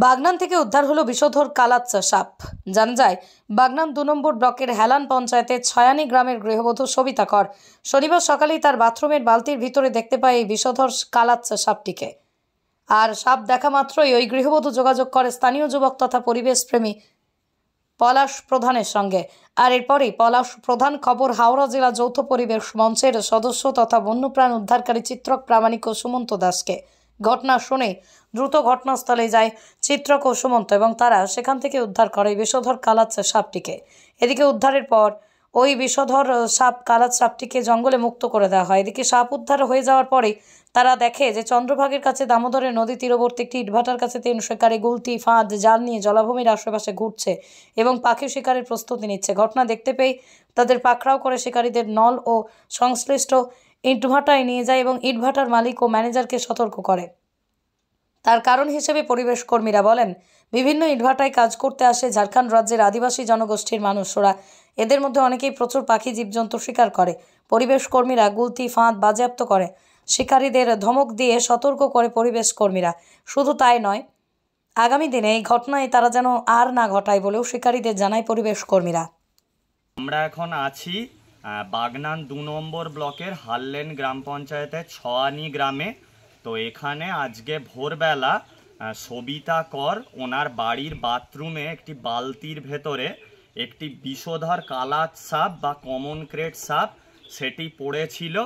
বাগনান থেকে উদ্ধার হলো বিষধর কালাচ্চা সাপ। জানা যায়, বাগনান ২ নম্বর ব্লকের হেলান পঞ্চায়েতের ছয়ানি গ্রামের গৃহবধূ সবিতা কর শনিবার সকালেই তার বাথরুমের বালতির ভিতরে দেখতে পায় এই বিষধর কালাচ্চা সাপটিকে। আর সাপ দেখা মাত্রই ওই গৃহবধূ যোগাযোগ করে স্থানীয় যুবক তথা পরিবেশপ্রেমী পলাশ প্রধানের সঙ্গে। আর এরপরেই পলাশ প্রধান খবর হাওড়া জেলা যৌথ পরিবেশ মঞ্চের সদস্য তথা বন্যপ্রাণ উদ্ধারকারী চিত্রক প্রামাণিক ও সুমন্ত দাসকে। ঘটনা শুনে দ্রুত ঘটনাস্থলে যায় চিত্রক ও সুমন্ত এবং তারা সেখান থেকে উদ্ধার করে বিষধর কালাচ্চা সাপটিকে। এদিকে উদ্ধারের পর ওই বিষধর সাপ কালাচ্চা সাপটিকে জঙ্গলে মুক্ত করে দেওয়া হয়। এদিকে সাপ উদ্ধার হয়ে যাওয়ার পরেই তারা দেখে যে চন্দ্রভাগের কাছে দামোদরের নদী তীরবর্তী একটি ইটভাটার কাছে ৩ শিকারী গুলতি ফাঁদ জাল নিয়ে জলাভূমির আশেপাশে ঘুরছে এবং পাখি শিকারের প্রস্তুতি নিচ্ছে। ঘটনা দেখতে পেয়ে তাদের পাকড়াও করে শিকারীদের নল ও সংশ্লিষ্ট ইটভাটায় নিয়ে যায় এবং ইটভাটার মালিক ও ম্যানেজারকে সতর্ক করে। তার কারণ হিসেবে পরিবেশ কর্মীরা বলেন, বিভিন্ন ইটভাটায় কাজ করতে আসে ঝাড়খণ্ড রাজ্যের আদিবাসী জনগোষ্ঠীর মানুষরা। এদের মধ্যে অনেকেই প্রচুর পাখি জীবজন্তু শিকার করে। পরিবেশ কর্মীরা গুলতি ফাঁদ বাজেয়াপ্ত করে, শিকারীদের ধমক দিয়ে সতর্ক করে পরিবেশ কর্মীরা। শুধু তাই নয়, আগামী দিনে এই ঘটনায় তারা যেন আর না ঘটায় বলেও শিকারীদের জানায় পরিবেশ কর্মীরা। আমরা এখন আছি বাগনান ২ নম্বর ব্লকের হাল্লেন গ্রাম পঞ্চায়েতের ছয়ানি গ্রামে। তো এখানে আজকে ভোরবেলা সবিতা কর ওনার বাড়ির বাথরুমে একটি বালতির ভেতরে একটি বিষধর কালাচ সাপ বা কমন ক্রেট সাপ সেটি পড়েছিল।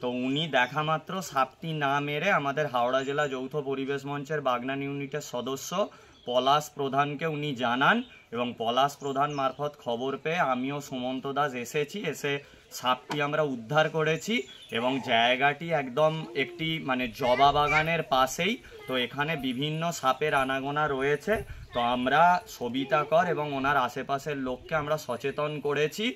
তো উনি দেখা মাত্র সাপটি না মেরে আমাদের হাওড়া জেলা যৌথ পরিবেশ মঞ্চের বাগনান ইউনিটের সদস্য পলাশ প্রধানকে উনি জানান এবং পলাশ প্রধান মারফত খবর পেয়ে আমিও সুমন্ত দাস এসে সাপটি আমরা উদ্ধার করেছি এবং জায়গাটি একদম একটি জবা বাগানের পাশেই। তো এখানে বিভিন্ন সাপের আনাগোনা রয়েছে। তো আমরা সবিতা কর এবং ওনার আশেপাশের লোককে আমরা সচেতন করেছি।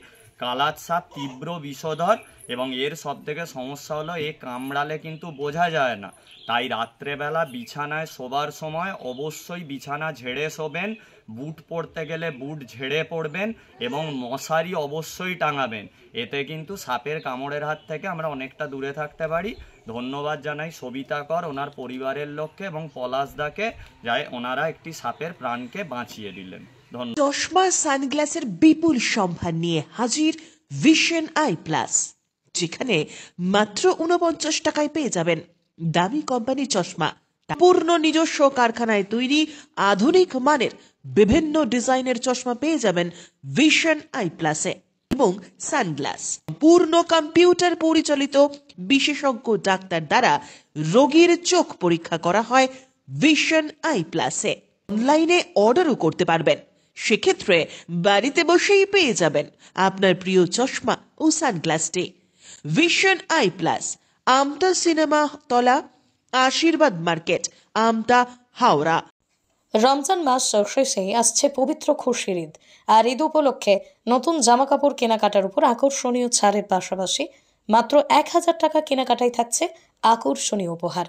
কালাচ সাপ তীব্র বিষধর এবং এর সবথেকে সমস্যা হলো এ কামড়ালে কিন্তু বোঝা যায় না। তাই রাত্রেবেলা বিছানায় শোবার সময় অবশ্যই বিছানা ঝেড়ে শোবেন, বুট পরতে গেলে বুট ঝেড়ে পরবেন এবং মশারি অবশ্যই টাঙাবেন। এতে কিন্তু সাপের কামড়ের হাত থেকে আমরা অনেকটা দূরে থাকতে পারি। ধন্যবাদ জানাই সবিতা কর ওনার পরিবারের লোককে এবং পলাশদাকে, যাই ওনারা একটি সাপের প্রাণকে বাঁচিয়ে দিলেন। চশমা সানগ্লাসের বিপুল সম্ভার নিয়ে হাজির ভিশন আই প্লাস, যেখানে মাত্র 49 টাকায় পেয়ে যাবেন দামি কোম্পানি চশমা। পূর্ণ নিজস্ব কারখানায় তৈরি আধুনিক মানের বিভিন্ন ডিজাইনের চশমা পেয়ে যাবেন ভিশন আই প্লাসে। এবং সানগ্লাস পূর্ণ কম্পিউটার পরিচালিত বিশেষজ্ঞ ডাক্তার দ্বারা রোগীর চোখ পরীক্ষা করা হয় ভিশন আই প্লাসে। অনলাইনে অর্ডারও করতে পারবেন, সেক্ষেত্রে বাড়িতে বসেই পেয়ে যাবেন আপনার প্রিয় চশমা ও সানগ্লাসটি। Vision eye plus, Amta cinema তলা, আশীর্বাদ মার্কেট, আমতা, হাওড়া। রমজান মাস শেষে আসছে পবিত্র খুশির ঈদ। আর ঈদ উপলক্ষে নতুন জামাকাপড় কেনাকাটার উপর আকর্ষণীয় ছাড়ের পাশাপাশি মাত্র ১,০০০ টাকা কেনাকাটায় থাকছে আকর্ষণীয় উপহার।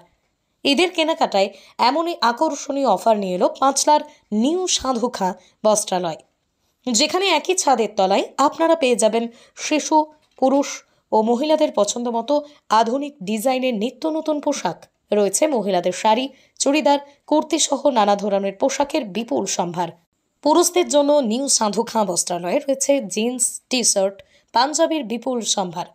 ঈদের কেনাকাটায় এমনই আকর্ষণীয় অফার নিয়ে এলো পাঁচলার নিউ সাধু খাঁ বস্ত্রালয়, যেখানে একই ছাদের তলায় আপনারা পেয়ে যাবেন শিশু, পুরুষ ও মহিলাদের পছন্দ মতো আধুনিক ডিজাইনের নিত্য নতুন পোশাক। রয়েছে মহিলাদের শাড়ি, চুড়িদার, কুর্তি সহ নানা ধরনের পোশাকের বিপুল সম্ভার। পুরুষদের জন্য নিউ সাধু খাঁ বস্ত্রালয়ে রয়েছে জিন্স, টি শার্ট, পাঞ্জাবির বিপুল সম্ভার।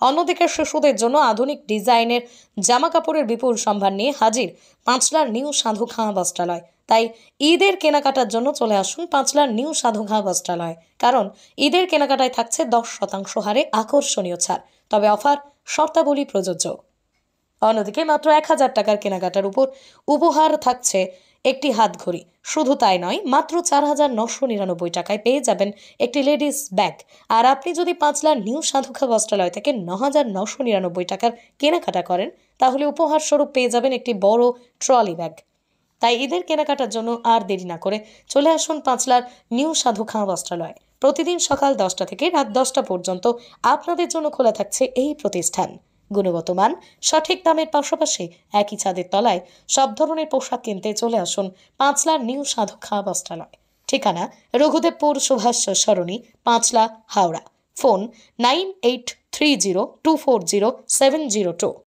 অন্যদিকে শিশুদের জন্য আধুনিক ডিজাইনের জামা কাপড়ের বিপুল সম্ভার নিয়ে হাজির পাঁচলার নিউ সাধু খাঁ বস্ত্রালয়। তাই ঈদের কেনাকাটার জন্য চলে আসুন পাঁচলার নিউ সাধু খাঁ বস্ত্রালয়, কারণ ঈদের কেনাকাটায় থাকছে 10% হারে আকর্ষণীয় ছাড়। তবে অফার শর্তাবলী প্রযোজ্য। অন্যদিকে মাত্র ১,০০০ টাকার কেনাকাটার উপর উপহার থাকছে একটি হাত ঘড়ি। শুধু তাই নয়, মাত্র ৪,৯৯৯ টাকায় পেয়ে যাবেন একটি লেডিস ব্যাগ। আর আপনি যদি পাঁচলার নিউ সাধু খাঁ বস্ত্রালয় থেকে ৯,৯৯৯ টাকার কেনাকাটা করেন, তাহলে উপহার স্বরূপ পেয়ে যাবেন একটি বড় ট্রলি ব্যাগ। তাই ঈদের কেনাকাটার জন্য আর দেরি না করে চলে আসুন পাঁচলার নিউ সাধু খাঁ বস্ত্রালয়। প্রতিদিন সকাল 10টা থেকে রাত 10টা পর্যন্ত আপনাদের জন্য খোলা থাকছে এই প্রতিষ্ঠান। গুণগত মান, সঠিক দামের পাশাপাশি একই ছাদের তলায় সব ধরনের পোশাক কিনতে চলে আসুন পাঁচলার নিউ সাধু খাঁ বস্ত্রালয়। ঠিকানা রঘুদেবপুর সুভাষ সরণি, পাঁচলা, হাওড়া। ফোন 9830240702।